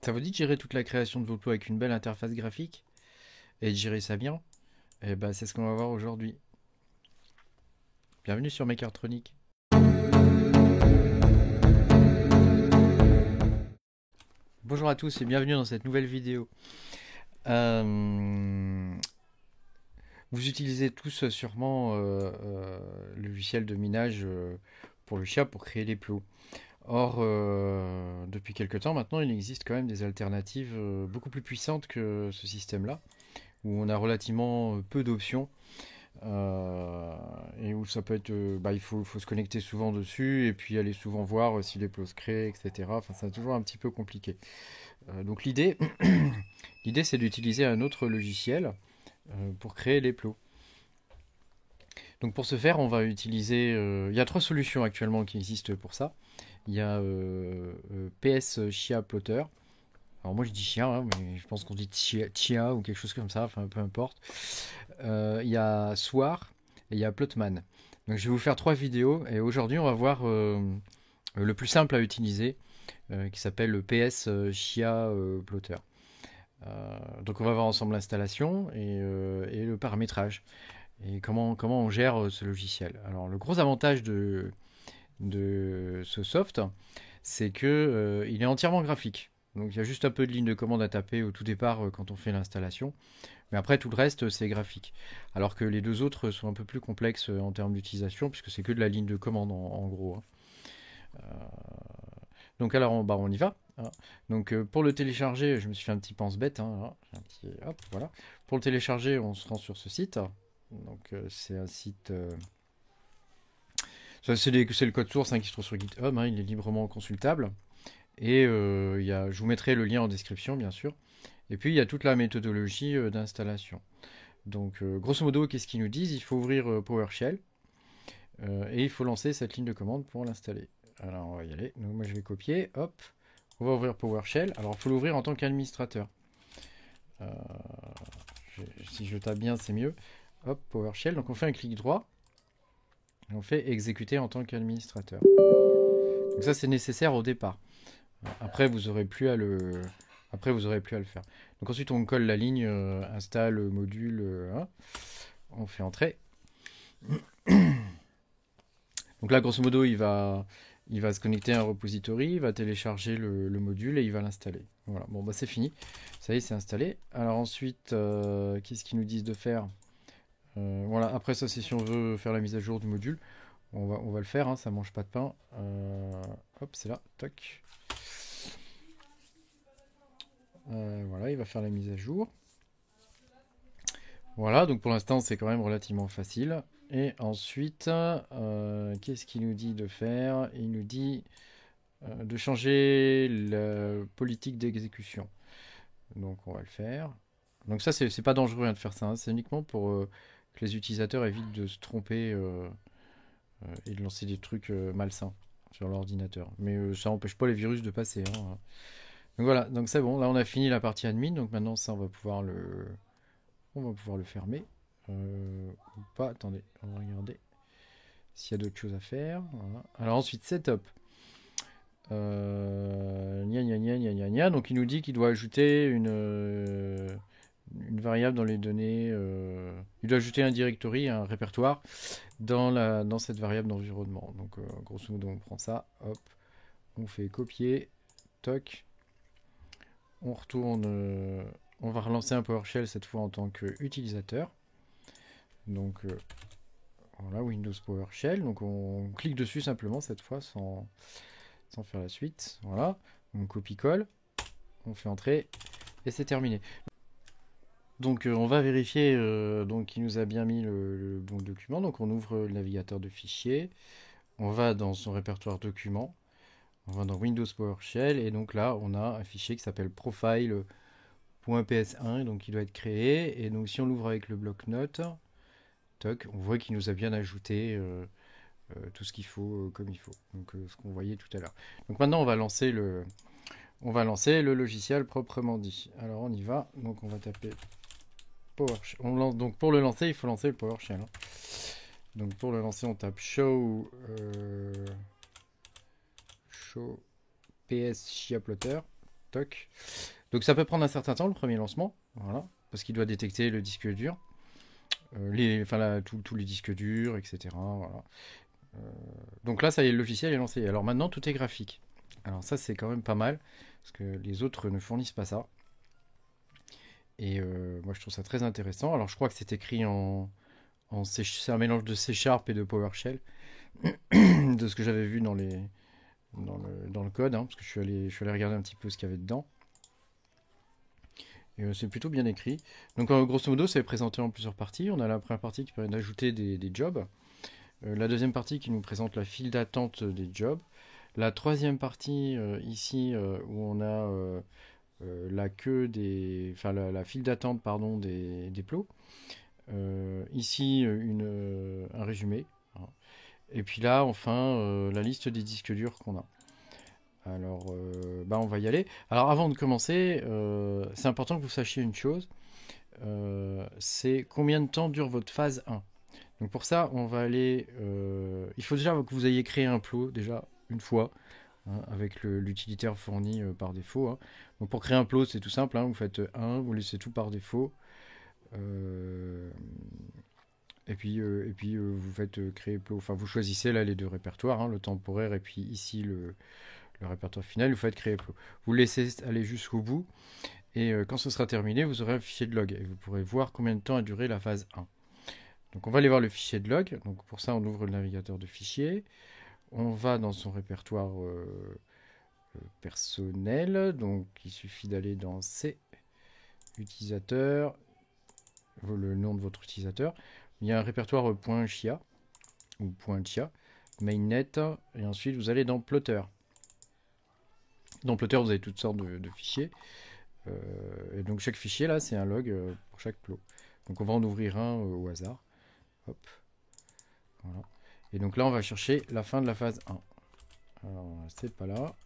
Ça vous dit de gérer toute la création de vos plots avec une belle interface graphique et de gérer ça bien? Eh ben, c'est ce qu'on va voir aujourd'hui. Bienvenue sur Makertronic. Bonjour à tous et bienvenue dans cette nouvelle vidéo. Euh, Vous utilisez tous sûrement le logiciel de minage pour le chia pour créer les plots. Or, depuis quelques temps maintenant, il existe quand même des alternatives beaucoup plus puissantes que ce système-là, où on a relativement peu d'options et où ça peut être, il faut se connecter souvent dessus et puis aller souvent voir si les plots se créent, etc. Enfin, c'est toujours un petit peu compliqué. Donc l'idée, c'est d'utiliser un autre logiciel pour créer les plots. Donc pour ce faire, on va utiliser. Il y a trois solutions actuellement qui existent pour ça. Il y a PS Chia Plotter. Alors moi je dis Chia, hein, mais je pense qu'on dit Chia ou quelque chose comme ça, enfin peu importe. Il y a Swar et il y a Plotman. Donc je vais vous faire trois vidéos et aujourd'hui on va voir le plus simple à utiliser qui s'appelle le PS Chia Plotter. Donc on va voir ensemble l'installation et le paramétrage et comment on gère ce logiciel. Alors le gros avantage de ce soft, c'est que il est entièrement graphique. Donc il y a juste un peu de ligne de commande à taper au tout départ quand on fait l'installation. Mais après tout le reste c'est graphique. Alors que les deux autres sont un peu plus complexes en termes d'utilisation puisque c'est que de la ligne de commande en gros, hein. Donc alors on y va, hein. Donc pour le télécharger, je me suis fait un petit pense-bête, hein, hop, voilà. Pour le télécharger, on se rend sur ce site. Donc c'est un site. C'est le code source qui se trouve sur GitHub, hein, il est librement consultable. Et je vous mettrai le lien en description, bien sûr. Et puis il y a toute la méthodologie d'installation. Donc grosso modo, qu'est-ce qu'ils nous disent? Il faut ouvrir PowerShell et il faut lancer cette ligne de commande pour l'installer. Alors on va y aller. Donc moi je vais copier, hop. On va ouvrir PowerShell. Alors il faut l'ouvrir en tant qu'administrateur. Euh, si je tape bien, c'est mieux. Hop, PowerShell. Donc on fait un clic droit. Et on fait exécuter en tant qu'administrateur. Donc ça c'est nécessaire au départ. Après vous aurez plus à le faire. Donc ensuite on colle la ligne install module 1. On fait entrer. Donc là grosso modo il va se connecter à un repository, il va télécharger le module et il va l'installer. Voilà, bon bah c'est fini. Ça y est, c'est installé. Alors ensuite, qu'est-ce qu'ils nous disent de faire? Voilà, après ça c'est si on veut faire la mise à jour du module. On va le faire, hein, ça mange pas de pain. Hop, c'est là, toc. Voilà, il va faire la mise à jour. Voilà, donc pour l'instant c'est quand même relativement facile. Et ensuite, qu'est-ce qu'il nous dit de faire? Il nous dit de changer la politique d'exécution. Donc on va le faire. Donc ça c'est pas dangereux hein, de faire ça, hein. C'est uniquement pour que les utilisateurs évitent de se tromper et de lancer des trucs malsains sur l'ordinateur. Mais ça n'empêche pas les virus de passer, hein. Donc voilà, donc c'est bon, là on a fini la partie admin, donc maintenant ça on va pouvoir le fermer. Ou pas, attendez, on va regarder s'il y a d'autres choses à faire. Voilà. Alors ensuite setup. Gna gna gna gna gna gna. Donc il nous dit qu'il doit ajouter une variable dans les données. Il doit ajouter un directory, un répertoire dans cette variable d'environnement. Donc grosso modo on prend ça, hop, on fait copier, toc, on retourne, on va relancer un PowerShell cette fois en tant qu'utilisateur. Donc voilà, Windows PowerShell. Donc on clique dessus simplement cette fois sans faire la suite. Voilà, on copie-colle, on fait entrer et c'est terminé. Donc on va vérifier qu'il nous a bien mis le bon document. Donc on ouvre le navigateur de fichiers, on va dans son répertoire documents, on va dans Windows PowerShell et donc là on a un fichier qui s'appelle profile.ps1 donc il doit être créé. Et donc si on l'ouvre avec le bloc-notes, toc, on voit qu'il nous a bien ajouté tout ce qu'il faut comme il faut. Donc ce qu'on voyait tout à l'heure. Donc maintenant on va lancer le logiciel proprement dit. Alors on y va. Donc on va taper PowerShell. Donc pour le lancer, il faut lancer le PowerShell, hein. Donc pour le lancer, on tape show ps chia plotter. Toc. Donc ça peut prendre un certain temps le premier lancement, voilà, parce qu'il doit détecter le disque dur, tous les disques durs, etc. Voilà. Euh, donc là, ça y est, le logiciel est lancé. Alors maintenant, tout est graphique. Alors ça, c'est quand même pas mal, parce que les autres ne fournissent pas ça. Et moi, je trouve ça très intéressant. Alors je crois que c'est écrit c'est un mélange de C Sharp et de PowerShell, de ce que j'avais vu dans le code, hein, parce que je suis allé regarder un petit peu ce qu'il y avait dedans. Et c'est plutôt bien écrit. Donc grosso modo, c'est présenté en plusieurs parties. On a la première partie qui permet d'ajouter des jobs. La deuxième partie qui nous présente la file d'attente des jobs. La troisième partie ici où on a la queue enfin la file d'attente pardon des plots. Ici un résumé. Et puis là enfin la liste des disques durs qu'on a. Alors, on va y aller. Alors, avant de commencer, c'est important que vous sachiez une chose. C'est combien de temps dure votre phase 1. Donc pour ça, on va aller... il faut déjà que vous ayez créé un plot, déjà, une fois, hein, avec l'utilitaire fourni par défaut. Hein. Donc pour créer un plot, c'est tout simple. Hein, vous faites 1, vous laissez tout par défaut. Et puis vous faites créer plot. Enfin, vous choisissez là les deux répertoires, hein, le temporaire et puis ici le répertoire final, vous faites créer plot. Vous laissez aller jusqu'au bout et quand ce sera terminé, vous aurez un fichier de log et vous pourrez voir combien de temps a duré la phase 1. Donc on va aller voir le fichier de log. Donc pour ça, on ouvre le navigateur de fichiers. On va dans son répertoire personnel. Donc il suffit d'aller dans C, utilisateur, le nom de votre utilisateur. Il y a un répertoire .chia ou .chia, mainnet, et ensuite vous allez dans plotter. Dans Plotter, vous avez toutes sortes de fichiers. Et donc chaque fichier là, c'est un log pour chaque plot. Donc on va en ouvrir un au hasard. Hop. Voilà. Et donc là, on va chercher la fin de la phase 1. Alors, c'est pas là.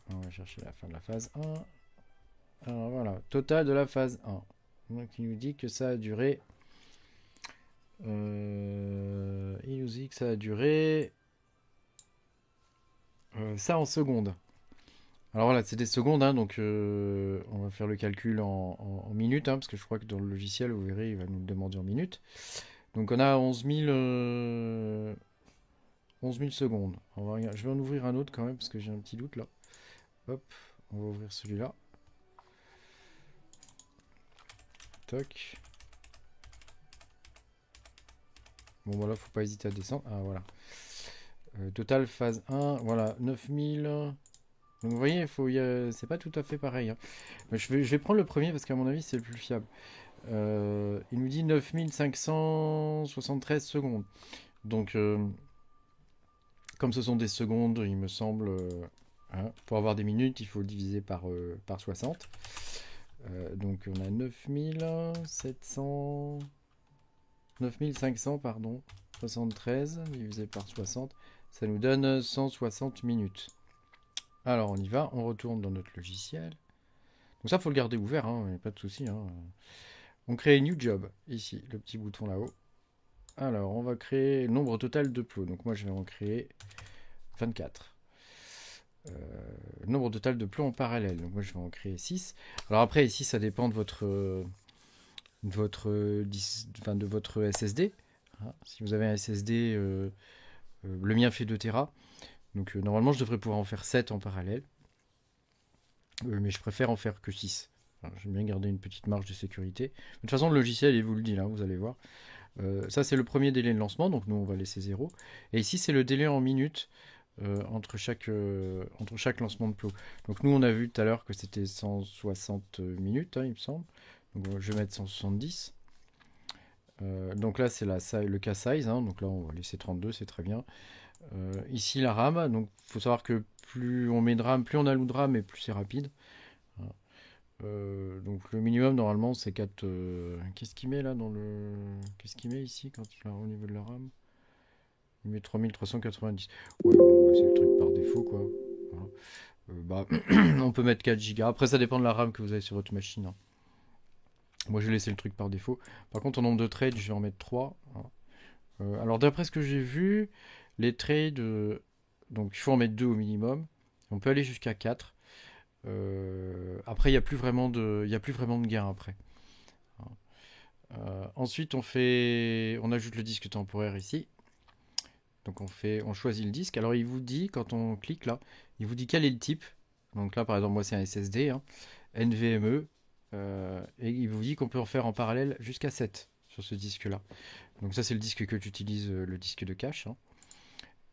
On va chercher la fin de la phase 1. Alors voilà, total de la phase 1. Donc il nous dit que ça a duré... il nous dit que ça a duré... ça en secondes. Alors voilà, c'est des secondes, hein, donc on va faire le calcul en minutes, hein, parce que je crois que dans le logiciel, vous verrez, il va nous le demander en minutes. Donc on a 11 000 secondes. Je vais en ouvrir un autre quand même, parce que j'ai un petit doute là. Hop, on va ouvrir celui-là. Toc. Bon voilà, faut pas hésiter à descendre. Ah voilà. Total phase 1, voilà, 9000... Donc vous voyez, c'est pas tout à fait pareil. Hein. Mais je vais prendre le premier parce qu'à mon avis c'est le plus fiable. Il nous dit 9573 secondes. Donc comme ce sont des secondes, il me semble, hein, pour avoir des minutes, il faut le diviser par 60. Donc on a 9500 pardon, 73 divisé par 60. Ça nous donne 160 minutes. Alors on y va, on retourne dans notre logiciel. Donc ça, faut le garder ouvert, hein, pas de souci. Hein. On crée New Job, ici, le petit bouton là-haut. Alors, on va créer le nombre total de plots. Donc moi, je vais en créer 24. Nombre total de plots en parallèle. Donc moi, je vais en créer 6. Alors après, ici, ça dépend de votre SSD. Hein. Si vous avez un SSD, le mien fait 2 Tera. Donc normalement, je devrais pouvoir en faire 7 en parallèle. Mais je préfère en faire que 6. J'aime bien garder une petite marge de sécurité. De toute façon, le logiciel, il vous le dit, là, vous allez voir. Ça, c'est le premier délai de lancement, donc nous, on va laisser 0. Et ici, c'est le délai en minutes entre chaque lancement de plot. Donc nous, on a vu tout à l'heure que c'était 160 minutes, hein, il me semble. Donc je vais mettre 170. Donc là, c'est le cas size. Hein, donc là, on va laisser 32, c'est très bien. Ici la RAM, donc il faut savoir que plus on met de RAM, plus on alloue de RAM et plus c'est rapide. Donc le minimum normalement c'est 4. Qu'est-ce qu'il met là dans le. Qu'est-ce qu'il met ici quand au niveau de la RAM? Il met 3390. Ouais, bon, c'est le truc par défaut quoi. Voilà. On peut mettre 4 Go. Après ça dépend de la RAM que vous avez sur votre machine. Hein. Moi je vais laisser le truc par défaut. Par contre en nombre de trades je vais en mettre 3. Alors d'après ce que j'ai vu, les trades, donc il faut en mettre 2 au minimum. On peut aller jusqu'à 4. Après, il n'y a plus vraiment de gain après. Ensuite, on ajoute le disque temporaire ici. Donc on choisit le disque. Alors il vous dit, quand on clique là, il vous dit quel est le type. Donc là, par exemple, moi c'est un SSD, hein, NVMe, et il vous dit qu'on peut en faire en parallèle jusqu'à 7 sur ce disque-là. Donc ça, c'est le disque que tu utilises, le disque de cache, hein.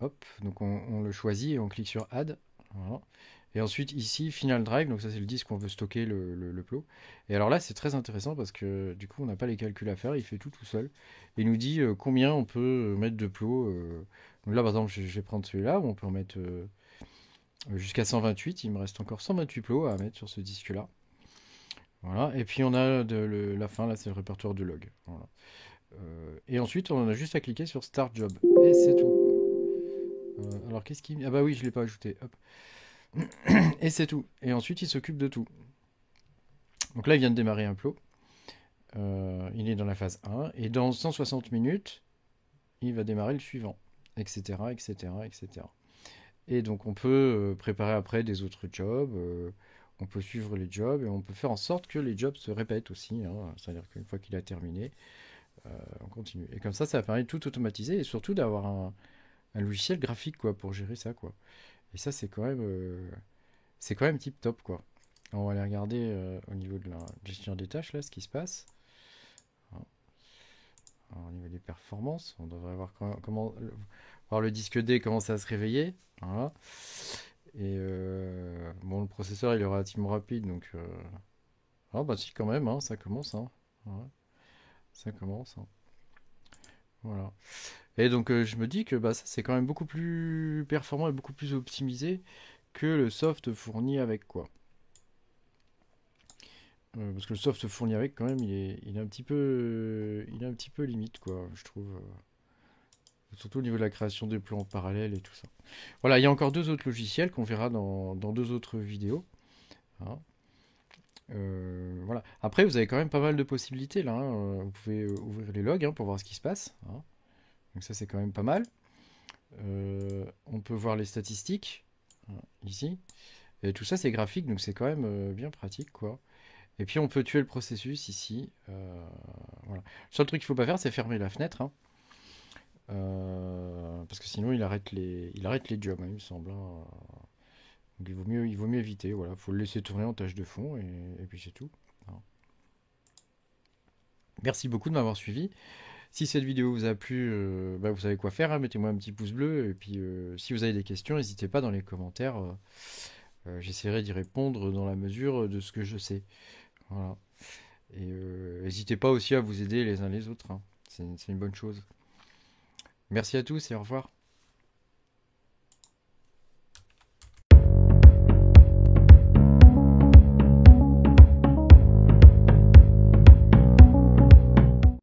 Hop, donc on le choisit et on clique sur Add. Voilà. Et ensuite ici, Final Drive, donc ça c'est le disque qu'on veut stocker le plot. Et alors là, c'est très intéressant parce que du coup, on n'a pas les calculs à faire, il fait tout seul. Il nous dit combien on peut mettre de plots. Donc là, par exemple, je vais prendre celui-là, où on peut en mettre jusqu'à 128. Il me reste encore 128 plots à mettre sur ce disque-là. Voilà, et puis on a la fin, là c'est le répertoire de log. Voilà. Et ensuite, on a juste à cliquer sur Start Job. Et c'est tout. Alors qu'est-ce qu'il... Ah bah oui, je ne l'ai pas ajouté. Hop. Et c'est tout. Et ensuite, il s'occupe de tout. Donc là, il vient de démarrer un plot. Il est dans la phase 1. Et dans 160 minutes, il va démarrer le suivant. Etc. etc. etc. Et donc, on peut préparer après des autres jobs. On peut suivre les jobs. Et on peut faire en sorte que les jobs se répètent aussi, hein. C'est-à-dire qu'une fois qu'il a terminé, on continue. Et comme ça permet de tout automatiser. Et surtout d'avoir un logiciel graphique quoi, pour gérer ça, quoi. Et ça, c'est quand même tip top, quoi. On va aller regarder au niveau de la gestion des tâches, là, ce qui se passe. Alors, au niveau des performances, on devrait voir voir le disque D commencer à se réveiller. Voilà. Et bon, le processeur, il est relativement rapide, donc... Ah bah si, quand même, hein, ça commence, hein. Ouais, ça commence, hein. Voilà. Et donc, je me dis que bah, ça, c'est quand même beaucoup plus performant et beaucoup plus optimisé que le soft fourni avec, quoi. Parce que le soft fourni avec, quand même, il est un petit peu, il est un petit peu limite, quoi, je trouve. Surtout au niveau de la création des plans parallèles et tout ça. Voilà, il y a encore deux autres logiciels qu'on verra dans deux autres vidéos, hein. Voilà. Après, vous avez quand même pas mal de possibilités là, hein. Vous pouvez ouvrir les logs, hein, pour voir ce qui se passe, hein. Donc ça, c'est quand même pas mal. On peut voir les statistiques, hein, ici. Et tout ça, c'est graphique, donc c'est quand même bien pratique, quoi. Et puis on peut tuer le processus ici. Voilà. Le seul truc qu'il ne faut pas faire, c'est fermer la fenêtre, hein. Parce que sinon il arrête les jobs, hein, il me semble, hein. Donc il vaut mieux éviter. Voilà, faut le laisser tourner en tâche de fond et puis c'est tout, hein. Merci beaucoup de m'avoir suivi. Si cette vidéo vous a plu, bah, vous savez quoi faire, hein. Mettez-moi un petit pouce bleu. Et puis si vous avez des questions, n'hésitez pas dans les commentaires. J'essaierai d'y répondre dans la mesure de ce que je sais. Voilà. Et n'hésitez pas aussi à vous aider les uns les autres, hein. C'est une bonne chose. Merci à tous et au revoir.